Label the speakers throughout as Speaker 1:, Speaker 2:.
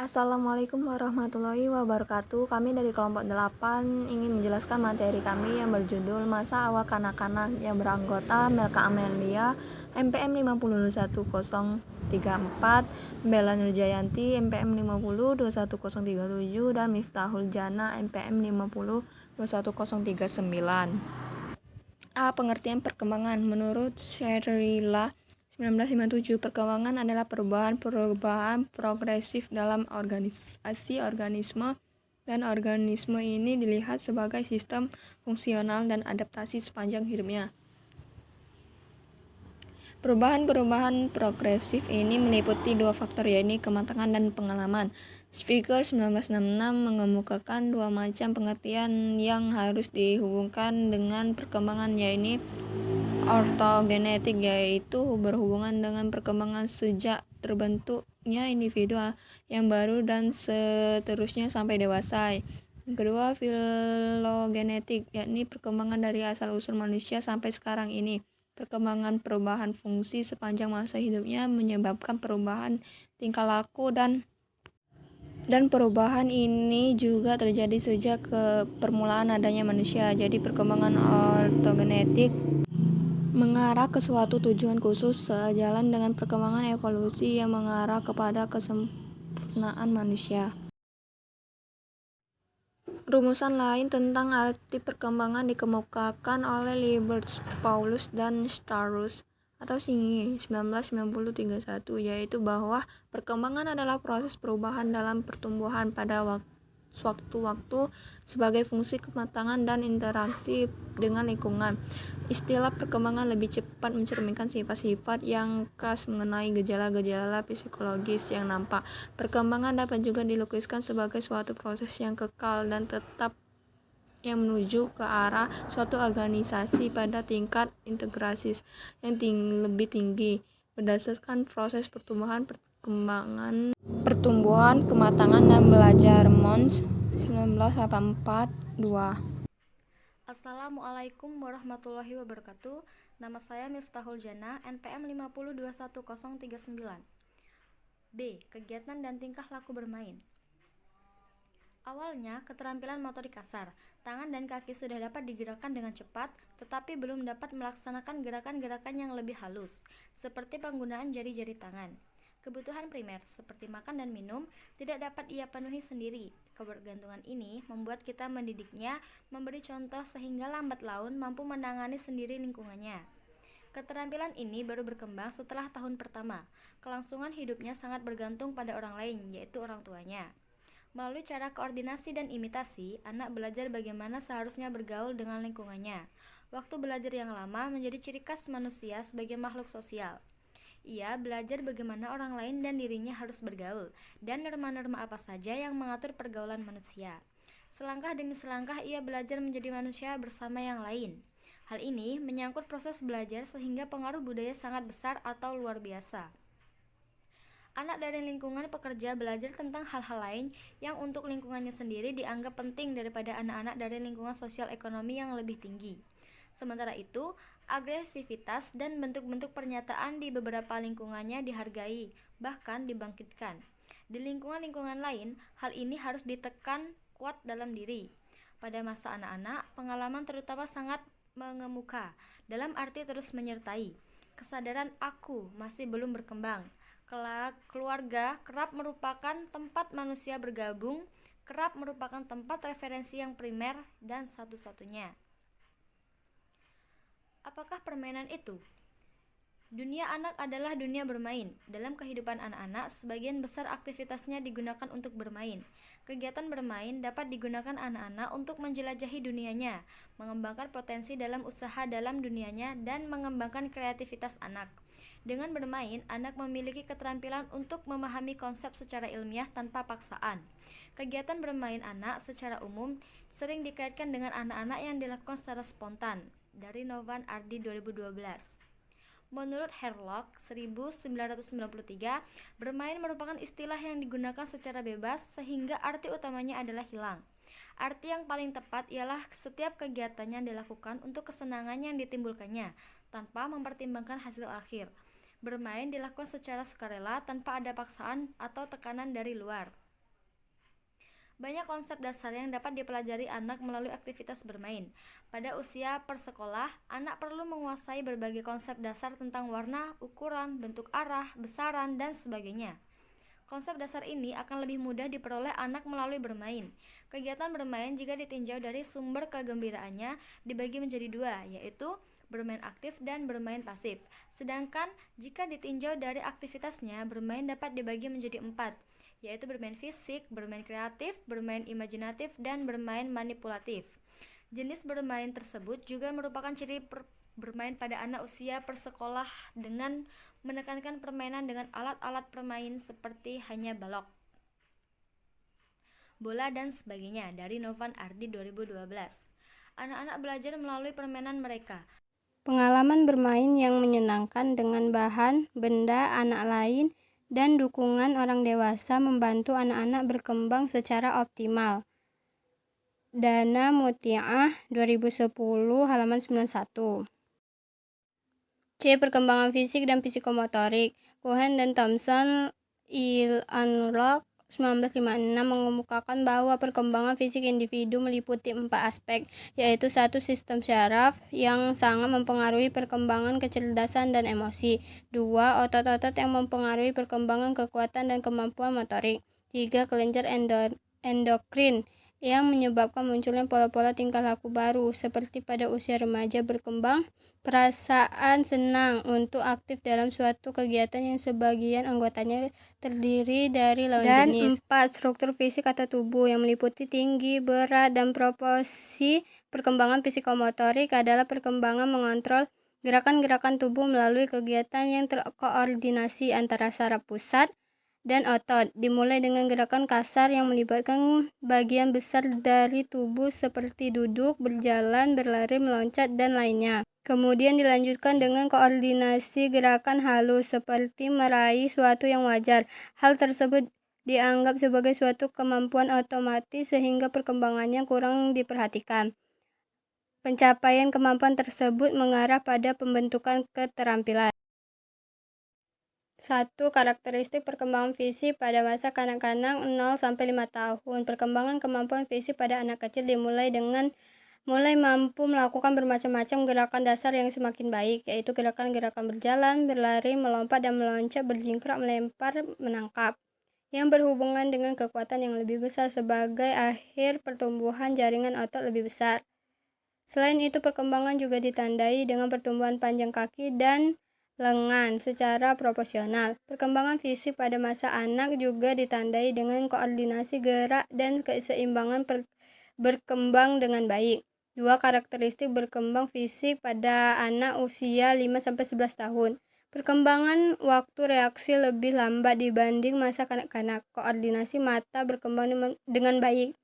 Speaker 1: Assalamualaikum warahmatullahi wabarakatuh. Kami dari kelompok 8 ingin menjelaskan materi kami yang berjudul Masa Awal Kanak-kanak yang beranggota Melka Amelia, MPM 5021034, Bella Nurjayanti, MPM 5021037, dan Miftahul Jana, MPM 5021039. A. Pengertian perkembangan. Menurut Sherilla 1957, perkembangan adalah perubahan progresif dalam organisasi organisme, dan organisme ini dilihat sebagai sistem fungsional dan adaptasi sepanjang hidupnya. Perubahan progresif ini meliputi dua faktor, yaitu kematangan dan pengalaman. Speaker 1966 mengemukakan dua macam pengertian yang harus dihubungkan dengan perkembangan, yaitu ortogenetik, yaitu berhubungan dengan perkembangan sejak terbentuknya individu yang baru dan seterusnya sampai dewasa. Yang kedua, filogenetik, yakni perkembangan dari asal-usul manusia sampai sekarang ini. Perkembangan perubahan fungsi sepanjang masa hidupnya menyebabkan perubahan tingkah laku, dan perubahan ini juga terjadi sejak permulaan adanya manusia. Jadi perkembangan ortogenetik mengarah ke suatu tujuan khusus, sejalan dengan perkembangan evolusi yang mengarah kepada kesempurnaan manusia. Rumusan lain tentang arti perkembangan dikemukakan oleh Libert, Paulus, dan Starus atau Singi 1991, yaitu bahwa perkembangan adalah proses perubahan dalam pertumbuhan pada waktu-waktu sebagai fungsi kematangan dan interaksi dengan lingkungan. Istilah perkembangan lebih cepat mencerminkan sifat-sifat yang khas mengenai gejala-gejala psikologis yang nampak. Perkembangan dapat juga dilukiskan sebagai suatu proses yang kekal dan tetap yang menuju ke arah suatu organisasi pada tingkat integrasi yang lebih tinggi berdasarkan proses pertumbuhan, kematangan, dan belajar. Mons 1984, 2.
Speaker 2: Assalamualaikum warahmatullahi wabarakatuh. Nama saya Miftahul Jana, NPM 5021039. B. Kegiatan dan tingkah laku bermain. Awalnya, keterampilan motorik kasar, tangan dan kaki sudah dapat digerakkan dengan cepat, tetapi belum dapat melaksanakan gerakan-gerakan yang lebih halus, seperti penggunaan jari-jari tangan. Kebutuhan primer, seperti makan dan minum, tidak dapat ia penuhi sendiri. Kebergantungan ini membuat kita mendidiknya, memberi contoh sehingga lambat laun mampu menangani sendiri lingkungannya. Keterampilan ini baru berkembang setelah tahun pertama. Kelangsungan hidupnya sangat bergantung pada orang lain, yaitu orang tuanya. Melalui cara koordinasi dan imitasi, anak belajar bagaimana seharusnya bergaul dengan lingkungannya. Waktu belajar yang lama menjadi ciri khas manusia sebagai makhluk sosial. Ia belajar bagaimana orang lain dan dirinya harus bergaul, dan norma-norma apa saja yang mengatur pergaulan manusia. Selangkah demi selangkah ia belajar menjadi manusia bersama yang lain. Hal ini menyangkut proses belajar sehingga pengaruh budaya sangat besar atau luar biasa. Anak dari lingkungan pekerja belajar tentang hal-hal lain yang untuk lingkungannya sendiri dianggap penting daripada anak-anak dari lingkungan sosial ekonomi yang lebih tinggi. Sementara itu, agresivitas dan bentuk-bentuk pernyataan di beberapa lingkungannya dihargai, bahkan dibangkitkan. Di lingkungan-lingkungan lain, hal ini harus ditekan kuat dalam diri. Pada masa anak-anak, pengalaman terutama sangat mengemuka, dalam arti terus menyertai. Kesadaran aku masih belum berkembang. Keluarga kerap merupakan tempat manusia bergabung, kerap merupakan tempat referensi yang primer dan satu-satunya. Apakah permainan itu? Dunia anak adalah dunia bermain. Dalam kehidupan anak-anak, sebagian besar aktivitasnya digunakan untuk bermain. Kegiatan bermain dapat digunakan anak-anak untuk menjelajahi dunianya, mengembangkan potensi dalam usaha dalam dunianya, dan mengembangkan kreativitas anak. Dengan bermain, anak memiliki keterampilan untuk memahami konsep secara ilmiah tanpa paksaan. Kegiatan bermain anak secara umum sering dikaitkan dengan anak-anak yang dilakukan secara spontan. Dari Novan Ardi 2012. Menurut Herlock 1993, bermain merupakan istilah yang digunakan secara bebas sehingga arti utamanya adalah hilang. Arti yang paling tepat ialah setiap kegiatan yang dilakukan untuk kesenangan yang ditimbulkannya, tanpa mempertimbangkan hasil akhir. Bermain dilakukan secara sukarela tanpa ada paksaan atau tekanan dari luar. Banyak konsep dasar yang dapat dipelajari anak melalui aktivitas bermain. Pada usia persekolah, anak perlu menguasai berbagai konsep dasar tentang warna, ukuran, bentuk arah, besaran, dan sebagainya. Konsep dasar ini akan lebih mudah diperoleh anak melalui bermain. Kegiatan bermain jika ditinjau dari sumber kegembiraannya dibagi menjadi dua, yaitu bermain aktif dan bermain pasif. Sedangkan jika ditinjau dari aktivitasnya, bermain dapat dibagi menjadi empat, yaitu bermain fisik, bermain kreatif, bermain imajinatif, dan bermain manipulatif. Jenis bermain tersebut juga merupakan ciri bermain pada anak usia persekolah dengan menekankan permainan dengan alat-alat permain seperti hanya balok, bola, dan sebagainya. Dari Novan Ardi 2012. Anak-anak belajar melalui permainan mereka.
Speaker 3: Pengalaman bermain yang menyenangkan dengan bahan, benda, anak lain, dan dukungan orang dewasa membantu anak-anak berkembang secara optimal. Dana Muti'ah 2010 halaman 91. C. Perkembangan fisik dan psikomotorik. Cohen dan Thompson Unlock 1956 mengemukakan bahwa perkembangan fisik individu meliputi 4 aspek, yaitu 1. Sistem syaraf yang sangat mempengaruhi perkembangan kecerdasan dan emosi. 2. Otot-otot yang mempengaruhi perkembangan kekuatan dan kemampuan motorik. 3. Kelenjar endokrin yang menyebabkan munculnya pola-pola tingkah laku baru, seperti pada usia remaja berkembang perasaan senang untuk aktif dalam suatu kegiatan yang sebagian anggotanya terdiri dari lawan jenis. Dan 4. Struktur fisik atau tubuh yang meliputi tinggi, berat, dan proporsi. Perkembangan psikomotorik adalah perkembangan mengontrol gerakan-gerakan tubuh melalui kegiatan yang terkoordinasi antara saraf pusat dan otot, dimulai dengan gerakan kasar yang melibatkan bagian besar dari tubuh seperti duduk, berjalan, berlari, meloncat, dan lainnya. Kemudian dilanjutkan dengan koordinasi gerakan halus seperti meraih suatu yang wajar. Hal tersebut dianggap sebagai suatu kemampuan otomatis sehingga perkembangannya kurang diperhatikan. Pencapaian kemampuan tersebut mengarah pada pembentukan keterampilan. 1. Karakteristik perkembangan fisik pada masa kanak-kanak 0-5 tahun. Perkembangan kemampuan fisik pada anak kecil dimulai dengan mulai mampu melakukan bermacam-macam gerakan dasar yang semakin baik, yaitu gerakan-gerakan berjalan, berlari, melompat, dan meloncat, berjingkrak, melempar, menangkap, yang berhubungan dengan kekuatan yang lebih besar sebagai akhir pertumbuhan jaringan otot lebih besar. Selain itu, perkembangan juga ditandai dengan pertumbuhan panjang kaki dan lengan secara proporsional. Perkembangan fisik pada masa anak juga ditandai dengan koordinasi gerak dan keseimbangan berkembang dengan baik. 2. Karakteristik berkembang fisik pada anak usia 5-11 tahun. Perkembangan waktu reaksi lebih lambat dibanding masa kanak-kanak. Koordinasi mata berkembang dengan baik.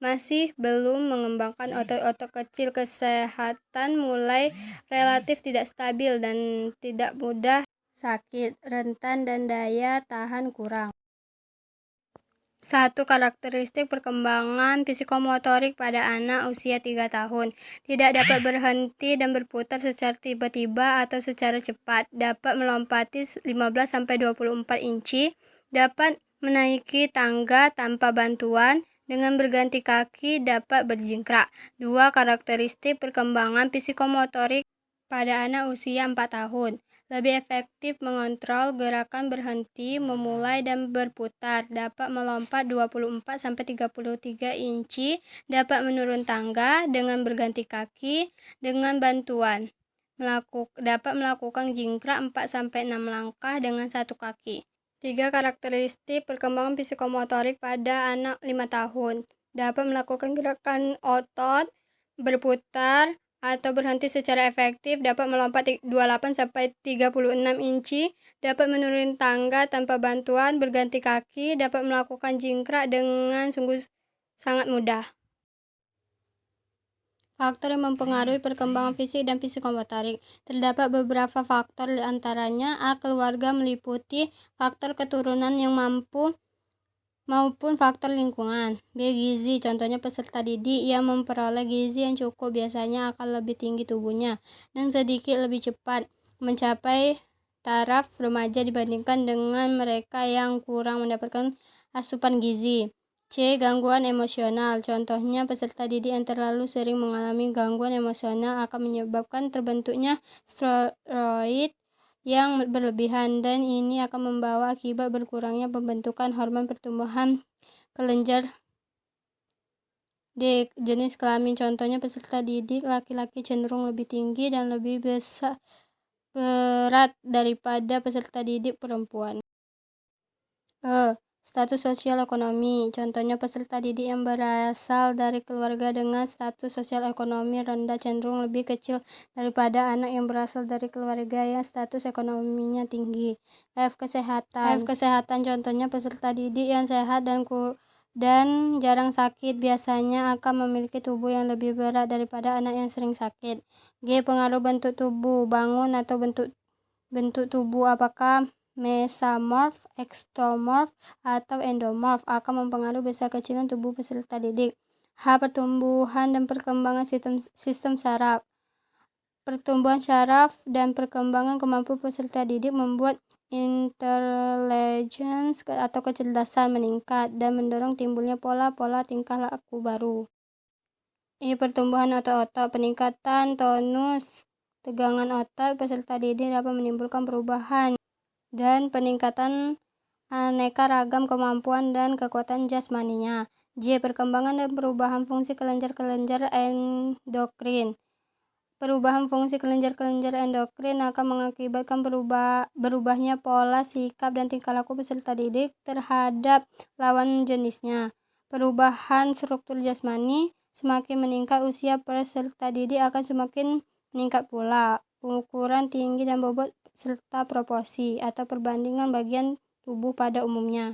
Speaker 3: Masih belum mengembangkan otot-otot kecil. Kesehatan mulai relatif tidak stabil dan tidak mudah sakit, rentan, dan daya tahan kurang. 1. Karakteristik perkembangan psikomotorik pada anak usia 3 tahun. Tidak dapat berhenti dan berputar secara tiba-tiba atau secara cepat. Dapat melompati 15-24 inci. Dapat menaiki tangga tanpa bantuan. Dengan berganti kaki dapat berjingkrak. 2. Karakteristik perkembangan psikomotorik pada anak usia 4 tahun. Lebih efektif mengontrol gerakan berhenti, memulai, dan berputar. Dapat melompat 24-33 inci. Dapat menurun tangga dengan berganti kaki dengan bantuan. Dapat melakukan jingkrak 4-6 langkah dengan satu kaki. 3. Karakteristik perkembangan psikomotorik pada anak 5 tahun. Dapat melakukan gerakan otot, berputar, atau berhenti secara efektif. Dapat melompat 28-36 inci. Dapat menurun tangga tanpa bantuan, berganti kaki. Dapat melakukan jingkrak dengan sungguh sangat mudah. Faktor yang mempengaruhi perkembangan fisik dan psikomotorik. Terdapat beberapa faktor, diantaranya A. Keluarga meliputi faktor keturunan yang mampu maupun faktor lingkungan. B. Gizi, contohnya peserta didik yang memperoleh gizi yang cukup biasanya akan lebih tinggi tubuhnya dan sedikit lebih cepat mencapai taraf remaja dibandingkan dengan mereka yang kurang mendapatkan asupan gizi. C. Gangguan emosional. Contohnya, peserta didik yang terlalu sering mengalami gangguan emosional akan menyebabkan terbentuknya steroid yang berlebihan, dan ini akan membawa akibat berkurangnya pembentukan hormon pertumbuhan kelenjar D. Jenis kelamin. Contohnya, peserta didik laki-laki cenderung lebih tinggi dan lebih berat daripada peserta didik perempuan. Status sosial ekonomi. Contohnya, peserta didik yang berasal dari keluarga dengan status sosial ekonomi rendah cenderung lebih kecil daripada anak yang berasal dari keluarga yang status ekonominya tinggi. Kesehatan. Kesehatan. Contohnya, peserta didik yang sehat dan jarang sakit biasanya akan memiliki tubuh yang lebih berat daripada anak yang sering sakit. Pengaruh bentuk tubuh. Bangun atau bentuk tubuh, apakah mesomorph, ectomorph, atau endomorph, akan mempengaruhi besar kecilan tubuh peserta didik. Pertumbuhan dan perkembangan sistem saraf. Pertumbuhan saraf dan perkembangan kemampuan peserta didik membuat intelligence atau kecerdasan meningkat dan mendorong timbulnya pola-pola tingkah laku baru. Pertumbuhan otot-otot. Peningkatan tonus tegangan otot peserta didik dapat menimbulkan perubahan dan peningkatan aneka ragam kemampuan dan kekuatan jasmaninya. Perkembangan dan perubahan fungsi kelenjar-kelenjar endokrin. Perubahan fungsi kelenjar-kelenjar endokrin akan mengakibatkan berubahnya pola sikap dan tingkah laku peserta didik terhadap lawan jenisnya. Perubahan struktur jasmani. Semakin meningkat usia peserta didik akan semakin meningkat pula ukuran, tinggi, dan bobot serta proporsi atau perbandingan bagian tubuh pada umumnya.